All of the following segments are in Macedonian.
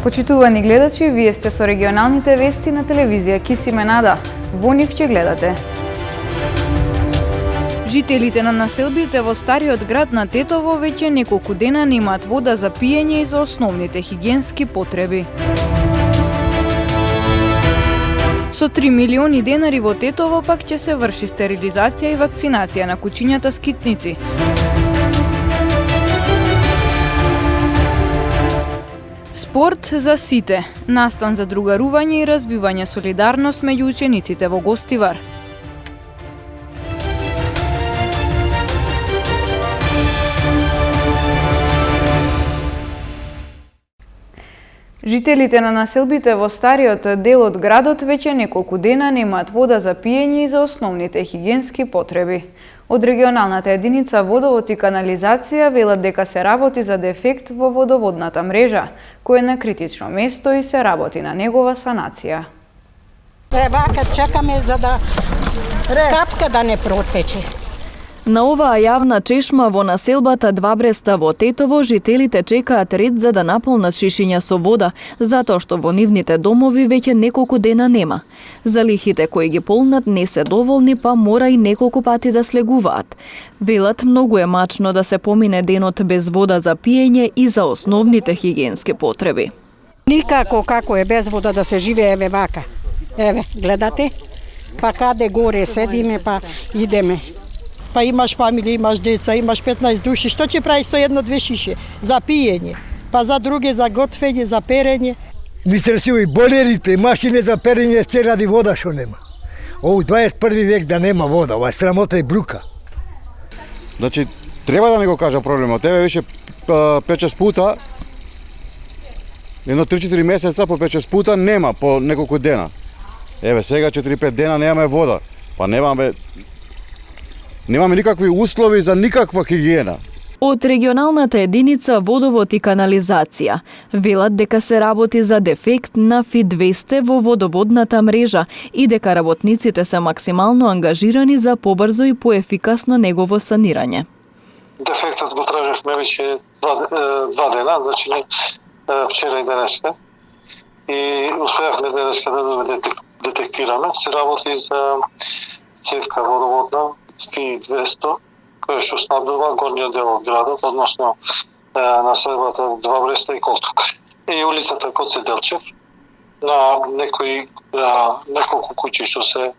Почитувани гледачи, вие сте со регионалните вести на телевизија Кисименада. Во нив ќе гледате. Жителите на населбите во стариот град на Тетово веќе неколку дена немаат вода за пиење и за основните хигиенски потреби. Со 3 милиони денари во Тетово пак ќе се врши стерилизација и вакцинација на кучињата скитници. Спорт за сите, настан за другарување и развивање солидарност меѓу учениците во Гостивар. Жителите на населбите во стариот дел од градот веќе неколку дена немаат вода за пиење и за основните хигиенски потреби. Од регионалната единица водовод и канализација велат дека се работи за дефект во водоводната мрежа, кој е на критично место и се работи на негова санација. Вака чекаме за да капка да не протече. На оваа јавна чешма во населбата Двабреста во Тетово жителите чекаат ред за да наполнат шишиња со вода, затоа што во нивните домови веќе неколку дена нема. Залихите кои ги полнат не се доволни, па мора и неколку пати да слегуваат. Велат многу е мачно да се помине денот без вода за пиење и за основните хигиенски потреби. Никако како е без вода да се живее, еве вака. Еве, гледате? Па каде горе седиме, па идеме. Па имаш фамилија, имаш деца, имаш 15 души, што ќе прави со едно-две шише? За пиење, па за друге, за готвење, за перење. Ни се и болерите, машине за перење, се ради вода што нема. Ово 21 век да нема вода, ова е срамота и брука. Значи, треба да ми го кажа проблемот. Еве више 5-6 пута, едно 3-4 месеца по 5-6 пута нема по неколку дена. Еве сега 4-5 дена немаме вода, па немаме никакви услови за никаква хигиена. Од регионалната единица водовод и канализација велат дека се работи за дефект на ФИ-200 во водоводната мрежа и дека работниците се максимално ангажирани за побрзо и поефикасно негово санирање. Дефектот го тражевме веќе 2 дена, значи вчера и денеска. И успеавме денеска да го детектираме. Се работи за цевка водоводна ФИ-200, која што снабдува горниот дел од градот, односно населбата Двабреста и Колтук. И улицата Коце Делчев, на неколку куќи што се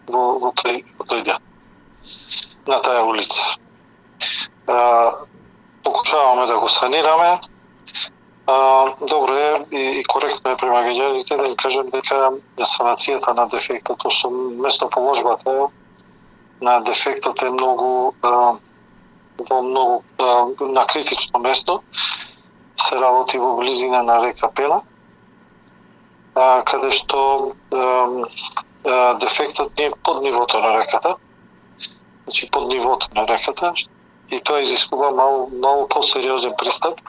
во тој дел, на таа улица. Покушаваме да го санираме. Добро е и коректно е према граѓаните да им кажем дека санацијата на дефектот, место положбата на дефектот е многу на критично место. Се работи во близина на река Пена, каде што дефектот не е под нивото на реката, значи под нивото на реката, и тоа изискува малку посериозен пристап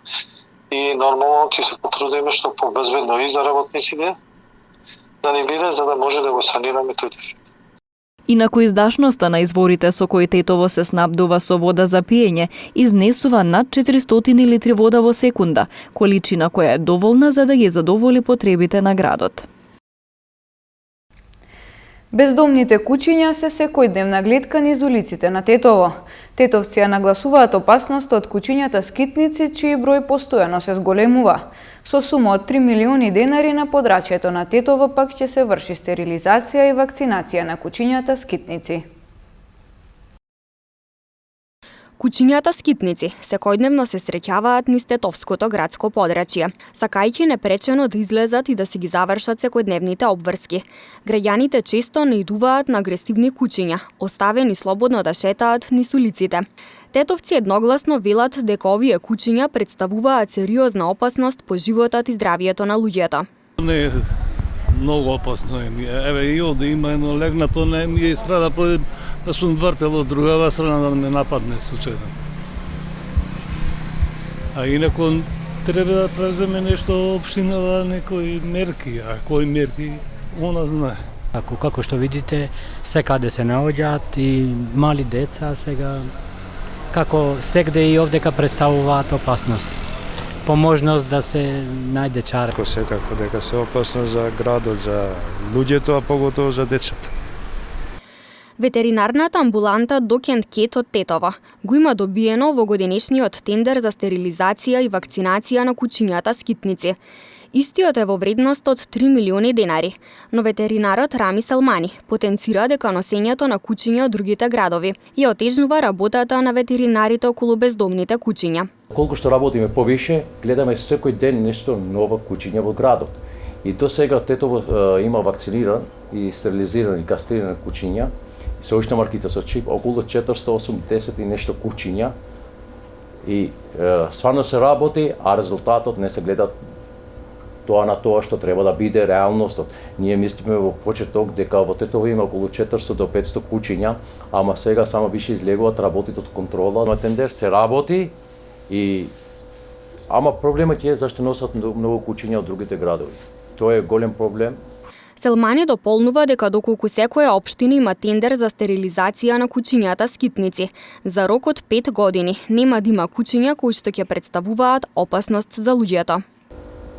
и нормално ќе се потрудиме што побезбедно и за работниците да не биде, за да може да го санираме тој дефект. Инаку издашноста на изворите со кои Тетово се снабдува со вода за пиење изнесува над 400 литри вода во секунда, количина која е доволна за да ги задоволи потребите на градот. Бездомните кучиња се секојдневна гледка низ улиците на Тетово. Тетовци ја нагласуваат опасноста од кучињата скитници, чиј број постојано се зголемува. Со сума од 3 милиони денари на подрачјето на Тетово пак ќе се врши стерилизација и вакцинација на кучињата скитници. Кучињата скитници секојдневно се среќаваат низ тетовското градско подрачје, сакајќи непречено да излезат и да си ги завршат секојдневните обврски. Граѓаните често наидуваат на агресивни кучиња, оставени слободно да шетаат низ улиците. Тетовци едногласно велат дека овие кучиња представуваат сериозна опасност по животот и здравието на луѓето. Не, многу опасно е. Еве и овде има едно легнато, не ми е страда да сум вртел од другава страна да ме нападне случајно. А инако треба да преземе нешто општината, некои мерки, а кои мерки она знае. Како што видите, секаде се наоѓаат и мали деца сега, како сегде и овдека представуваат опасност. по можност да се најде чара. Секако дека се опасно за градот, за луѓето, а поготово за децата. Ветеринарната амбуланта Докент Кет од Тетово го има добиено во годинешниот тендер за стерилизација и вакцинација на кучињата скитници. Истиот е во вредност од 3 милиони денари, но ветеринарот Рами Салмани потенцира дека носењето на кучиња од другите градови ја отежнува работата на ветеринарите околу бездомните кучиња. Колку што работиме повише, гледаме секој ден нешто ново кучиња во градот. И до сега Тетово има вакциниран и стерилизиран и кастриран кучиња со ушна маркица со чип, околу 480 и нешто кучиња. И стварно се работи, а резултатот не се гледа тоа на тоа што треба да биде реалностот. Ние мислиме во почеток дека во Тетово има околу 400 до 500 кучиња, ама сега само више излегуваат работите од контрола. На тендер се работи ама проблемот е зашто носат многу кучиња од другите градови. Тоа е голем проблем. Селмани дополнува дека доколку секоја општина има тендер за стерилизација на кучињата скитници, за рок од 5 години нема да има кучиња кои што ќе представуваат опасност за луѓето.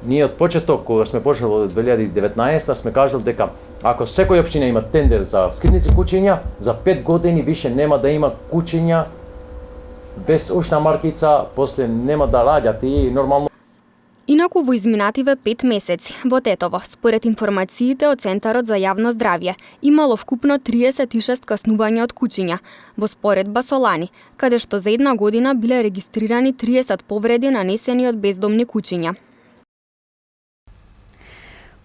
Ние од почеток, кога сме почнали во 2019, сме кажали дека ако секоја општина има тендер за скитници кучиња, за 5 години више нема да има кучиња без ушна маркица, после нема да раѓат и нормално. Инаку во изминативе 5 месеци во Тетово, според информациите од Центарот за јавно здравје, имало вкупно 36 каснувања од кучиња, во споредба со лани, каде што за една година биле регистрирани 30 повреди нанесени од бездомни кучиња.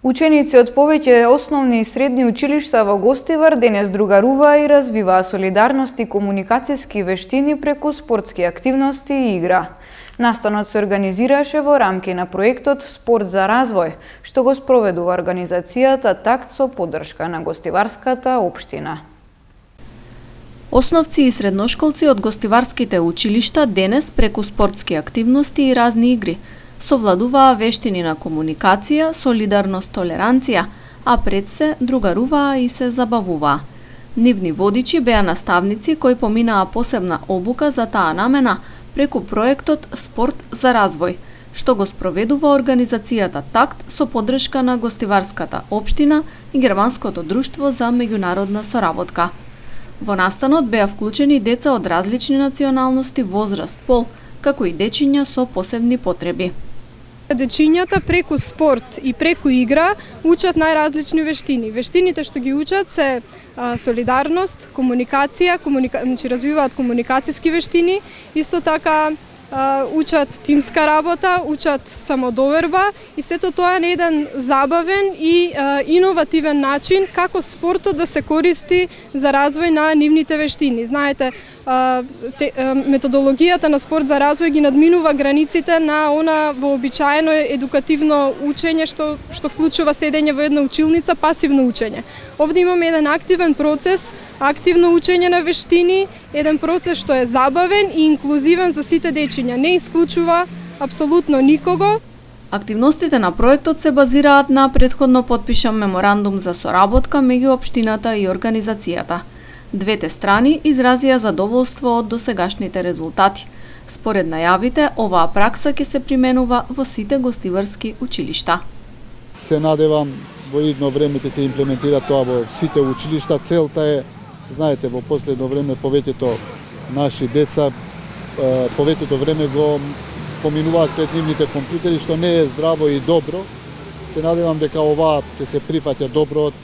Ученици од повеќе основни и средни училишта во Гостивар денес другаруваа и развиваа солидарност и комуникацијски вештини преку спортски активности и игра. Настанот се организираше во рамки на проектот Спорт за развој, што го спроведува организацијата ТАКТ со поддршка на Гостиварската општина. Основци и средношколци од гостиварските училишта денес преку спортски активности и разни игри совладуваа вештини на комуникација, солидарност, толеранција, а пред се другаруваа и се забавуваа. Нивни водичи беа наставници кои поминаа посебна обука за таа намена преку проектот Спорт за развој, што го спроведува организацијата ТАКТ со поддршка на Гостиварската општина и Германското друштво за меѓународна соработка. Во настанот беа вклучени деца од различни националности, возраст, пол, како и дечиња со посебни потреби. Дечињата преку спорт и преку игра учат најразлични вештини. Вештините што ги учат се солидарност, комуникација, значи развиваат комуникацијски вештини, исто така учат тимска работа, учат самодоверба и сето тоа на еден забавен и иновативен начин како спортот да се користи за развој на нивните вештини. Знаете, методологијата на спорт за развој ги надминува границите на она вообичаено едукативно учење што вклучува седење во една училница, пасивно учење. Овде имаме еден активен процес, активно учење на вештини, еден процес што е забавен и инклузивен за сите дечиња, не исклучува апсолутно никого. Активностите на проектот се базираат на претходно подпишан меморандум за соработка меѓу општината и организацијата. Двете страни изразија задоволство од досегашните резултати. Според најавите, оваа пракса ќе се применува во сите гостиварски училишта. Се надевам во идно време ќе се имплементира тоа во сите училишта. Целта е, знаете, во последно време повеќето наши деца повеќето време го поминуваат пред нивните компјутери, што не е здраво и добро. Се надевам дека ова ќе се прифаќа добро од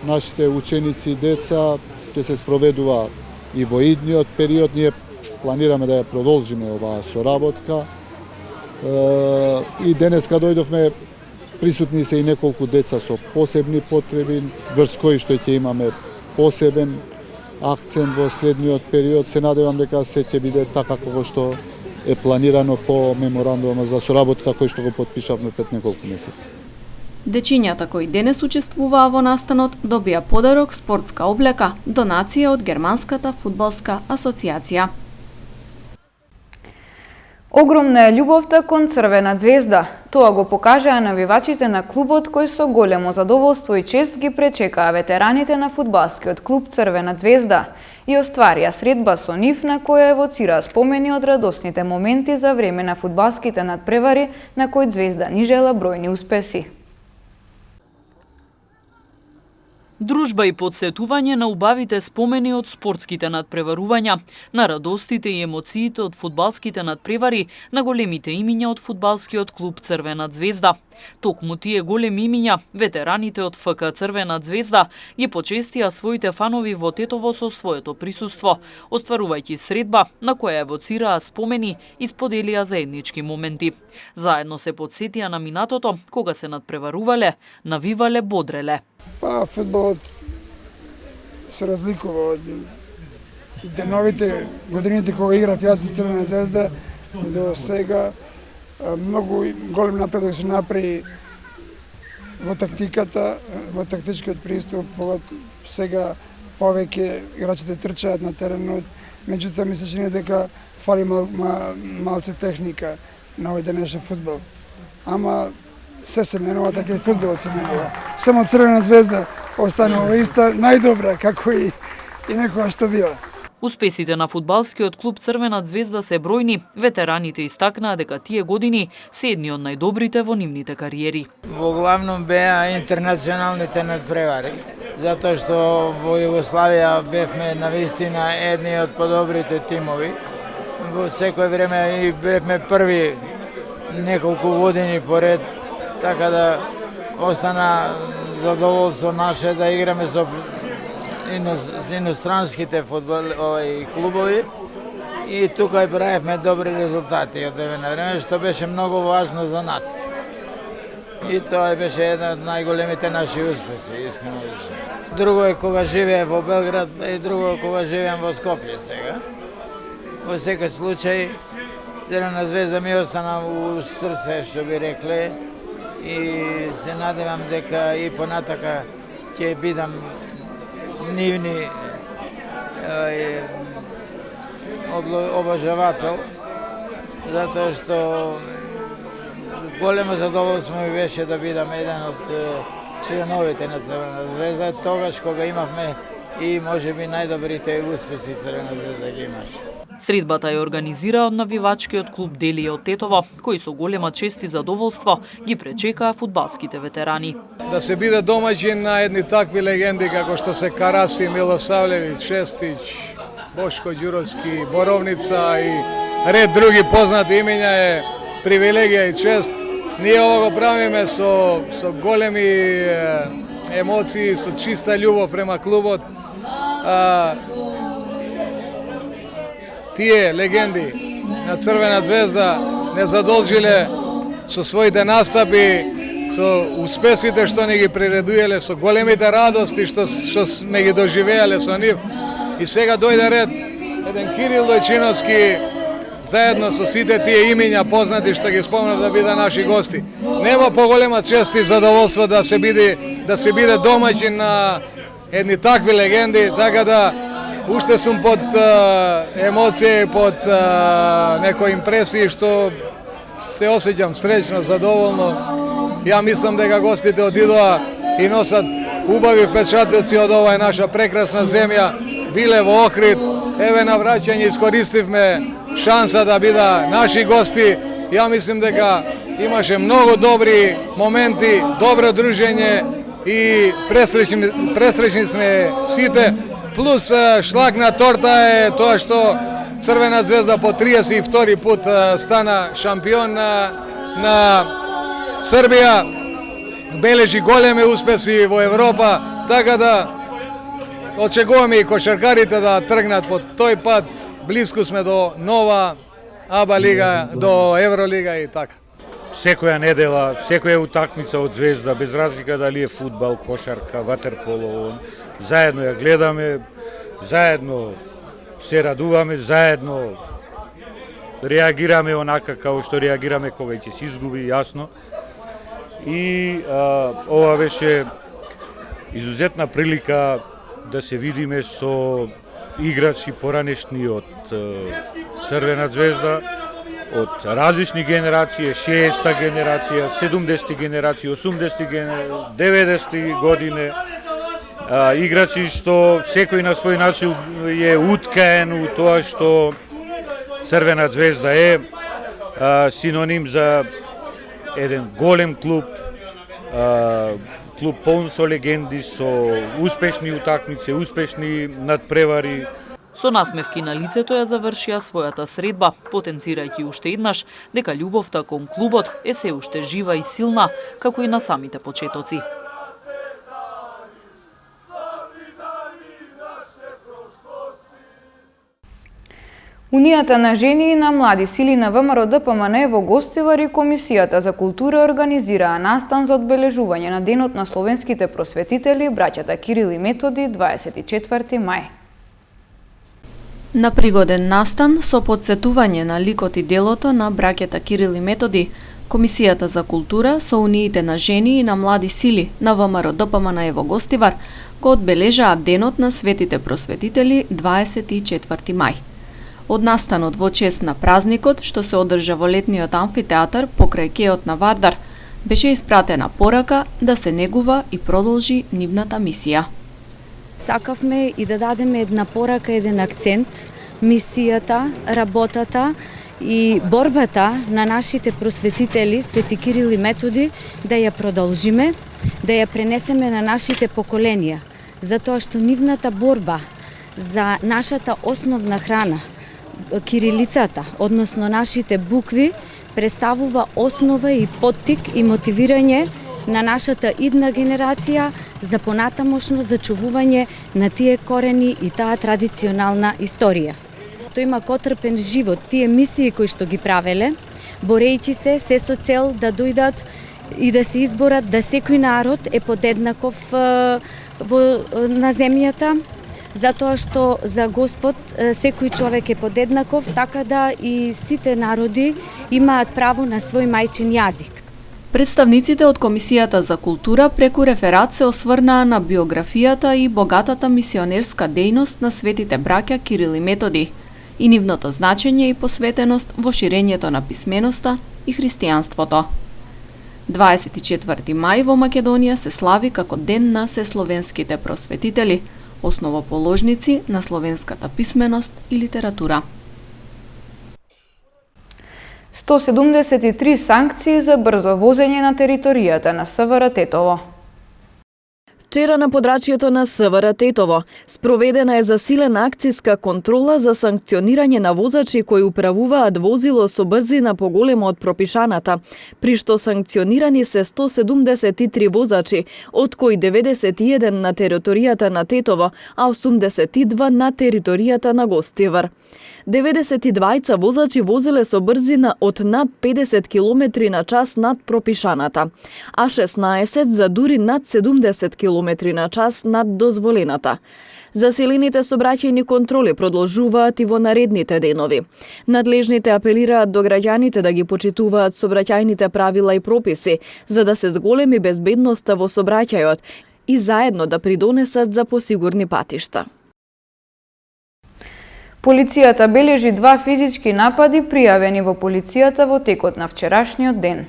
нашите ученици и деца, ќе се спроведува и во идниот период. Ние планираме да ја продолжиме оваа соработка. И денеска дојдовме, присутни се и неколку деца со посебни потреби, врз кои што ќе имаме посебен акцент во следниот период. Се надевам дека се ќе биде така како што е планирано по меморандумот за соработка кој што го потпишавме пред неколку месеци. Дечињата кои денес учествуваа во настанот добија подарок спортска облека, донација од Германската фудбалска асоциација. Огромна е љубовта кон Црвена ѕвезда. Тоа го покажаа навивачите на клубот кои со големо задоволство и чест ги пречекаа ветераните на фудбалскиот клуб Црвена ѕвезда. и остварија средба со нив на која евоцираа спомени од радосните моменти за време на фудбалските надпревари на кои Звезда нижела бројни успеси. Дружба и подсетување на убавите спомени од спортските надпреварувања, на радостите и емоциите од фудбалските надпревари, на големите имиња од фудбалскиот клуб Црвена Звезда. Токму тие големи имиња, ветераните од ФК Црвена Звезда, ги почестија своите фанови во Тетово со своето присуство, остварувајќи средба на која евоцираа спомени и споделија заеднички моменти. Заедно се подсетија на минатото, кога се надпреварувале, навивале, бодреле. Па, фудбалот се разликува од деновите годините кога играв јас за Црвена Звезда до сега. Многу голем напредок се направи во тактиката, во тактичкиот приступ, кога сега повеќе играчите трчаат на теренот, меѓутоа ми се чини дека фали малце техника на овој денешен фудбал. Ама се менува, така и фудбалот се менува. Само Црвена Звезда останува иста, најдобра, како и некога што била. Успесите на фудбалскиот клуб Црвена Звезда се бројни, ветераните истакнаа дека тие години се едни од најдобрите во нивните кариери. Во главном беа интернационалните надпревари, затоа што во Југославија бевме навистина едни од подобрите тимови. Во секој време и бевме први неколку години поред, така да остана задоволство наше да играме со иностранските клубови и тука и правевме добри резултати од време на време, што беше многу важно за нас. И тоа беше една од најголемите наши успеси, искрено. Друго е кога живее во Белград и друго е кога живеам во Скопје сега. Во секој случај, Црвена Звезда ми остана у срце, што би рекле, и се надевам дека и понатака ќе бидам нивни обожавател, затоа што големо задоволство ми беше да бидам еден од членовите на Црвена Звезда, тогаш кога имавме и можеби најдобрите успеси Црвена Звезда ги имаше. Средбата ја организира од навивачкиот клуб Делија од Тетово, кои со голема чест и задоволство ги пречекаа фудбалските ветерани. Да се биде домаќин на едни такви легенди како што се Караси, Милосавлевиќ, Шестич, Бошко Ѓуровски, Боровница и ред други познати имиња е привилегија и чест. Ние ово го правиме со големи емоции, со чиста љубов према клубот. Тие легенди на Црвена Звезда не задолжиле со своите настапи, со успесите што ни ги приредуеле, со големите радости што сме ги доживеале со нив. И сега дојде ред еден Кирил Дојчиновски заедно со сите тие имиња познати што ги спомнав да биде наши гости. Нема поголема чест и задоволство да се биде домаќин на едни такви легенди, така да уште сум под емоции, под некои импресии што се осеќам среќно, задоволно. Ја мислам дека гостите одидоа и носат убави впечатоци од оваа наша прекрасна земја. Биле во Охрид, еве на враќање искористивме шанса да бида наши гости. Ја мислим дека имаше многу добри моменти, добро дружење и пресреќни сме сите. Плюс шлак на торта е тоа што Црвена Звезда по 32 пут стана шампион на Србија, бележи големи успеси во Европа, така да очекуваме и кошаркарите да тргнат по тој пат. Близко сме до нова АБА лига, до Евролига и така. Секоја недела, секоја утакмица од Звезда, без разлика дали е фудбал, кошарка, ватерполо, заедно ја гледаме, заедно се радуваме, заедно реагираме онака како што реагираме кога ќе се изгуби, јасно. И ова беше изузетна прилика да се видиме со играчи поранешни од Црвена Звезда, од различни генерации, 60-та генерација, 70-ти генерација, 80-ти генерација, 90-ти години. играчи што секој на свој начин е уткаен у тоа што Црвена звезда е синоним за еден голем клуб, клуб полн со легенди, со успешни утакмици, успешни надпревари. Со насмевки на лицето ја завршија својата средба, потенцирајќи уште еднаш дека љубовта кон клубот е се уште жива и силна, како и на самите почетоци. Унијата на жени и на млади сили на ВМРО ДПМН во Гостивар и Комисијата за култура организираа настан за одбележување на Денот на словенските просветители, браќата Кирил и Методи, 24 мај. На пригоден настан со потсетување на ликот и делото на браќата Кирил и Методи, Комисијата за култура со униите на жени и на млади сили на ВМРО ДПМН во Гостивар го одбележаа Денот на светите просветители 24 мај. Од настанот во чест на празникот, што се одржа во летниот амфитеатар покрај кеот на Вардар, беше испратена порака да се негува и продолжи нивната мисија. Сакавме и да дадеме една порака, еден акцент, мисијата, работата и борбата на нашите просветители, Свети Кирил и Методи, да ја продолжиме, да ја пренесеме на нашите поколенија, затоа што нивната борба за нашата основна храна, кирилицата, односно нашите букви, представува основа и поттик и мотивирање на нашата идна генерација за понатамошно зачувување на тие корени и таа традиционална историја. Тој има котрпен живот, тие мисии кои што ги правеле, борејќи се со цел да дојдат и да се изборат да секој народ е подеднаков на земјата, затоа што за Господ секој човек е подеднаков, така да и сите народи имаат право на свој мајчин јазик. Представниците од Комисијата за култура преку реферат се осврнаа на биографијата и богатата мисионерска дејност на светите браќа Кирил и Методи и нивното значење и посветеност во ширењето на писменоста и христијанството. 24 мај во Македонија се слави како Ден на сесловенските просветители, основоположници на словенската писменост и литература. 173 санкции за брзо возење на територијата на СВР Тетово. Вчера на подрачјето на СВР Тетово спроведена е засилена акцијска контрола за санкционирање на возачи кои управуваат возило со брзина поголема од пропишаната, при што санкционирани се 173 возачи, од кои 91 на територијата на Тетово, а 82 на територијата на Гостивар. 92 возачи возеле со брзина од над 50 км на час над пропишаната, а 16 за дури над 70 км на час над дозволената. Засилените сообраќајни контроли продолжуваат и во наредните денови. Надлежните апелираат до граѓаните да ги почитуваат сообраќајните правила и прописи, за да се зголеми безбедноста во сообраќајот и заедно да придонесат за посигурни патишта. Полицијата бележи 2 физички напади пријавени во полицијата во текот на вчерашниот ден.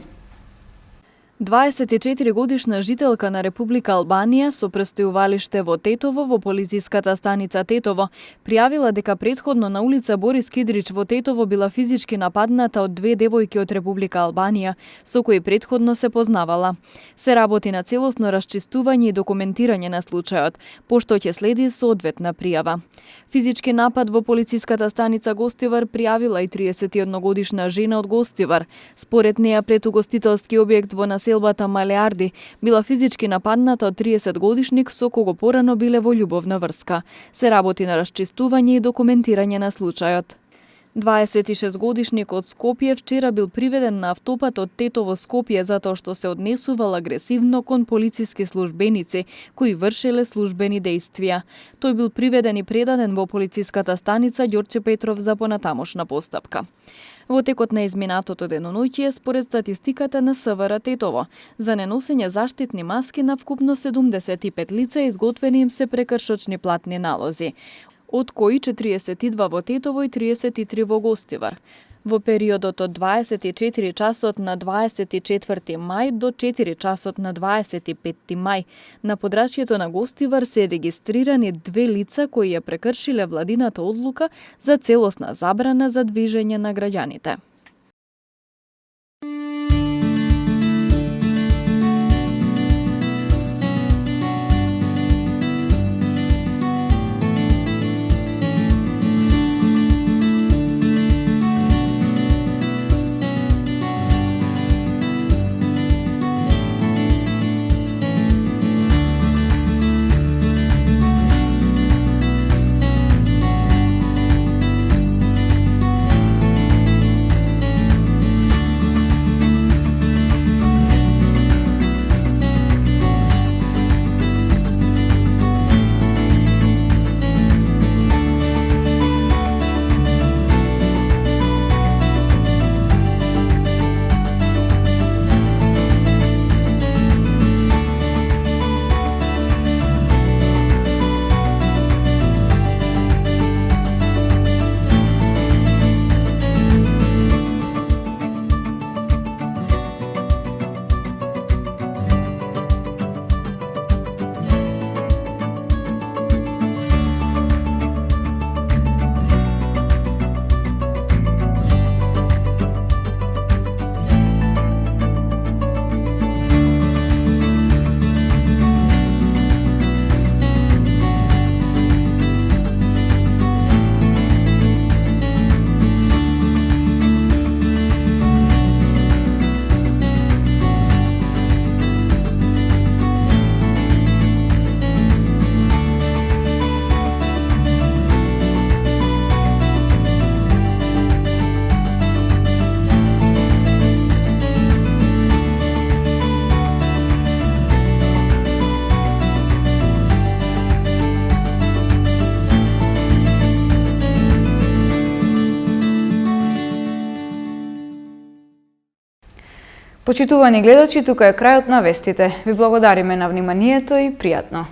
24-годишна жителка на Република Албанија со престојувалиште во Тетово во полициската станица Тетово пријавила дека претходно на улица Борис Кидрич во Тетово била физички нападната од 2 девојки од Република Албанија, со кои претходно се познавала. Се работи на целосно расчистување и документирање на случајот, пошто ќе следи соодветна пријава. Физички напад во полициската станица Гостивар пријавила и 31-годишна жена од Гостивар. Според неа пред угостителски објект во населбата Малеарди била физички нападната од 30-годишник со кого порано биле во љубовна врска. Се работи на расчистување и документирање на случајот. 26-годишник од Скопје вчера бил приведен на автопат од Тетово Скопје затоа што се однесувал агресивно кон полициски службеници кои вршеле службени дејствија. Тој бил приведен и предаден во полициската станица Ѓорче Петров за понатамошна постапка. Во текот на изминатото деноноќие, според статистиката на СВР Тетово, за неносење заштитни маски на вкупно 75 лица изготвени им се прекршочни платни налози. од кои 42 во Тетово и 33 во Гостивар. Во периодот од 24 часот на 24 мај до 4 часот на 25 мај на подрачјето на Гостивар се регистрирани 2 лица кои ја прекршиле владината одлука за целосна забрана за движење на граѓаните. Почитувани гледачи, тука е крајот на вестите. Ви благодариме на вниманието и пријатно.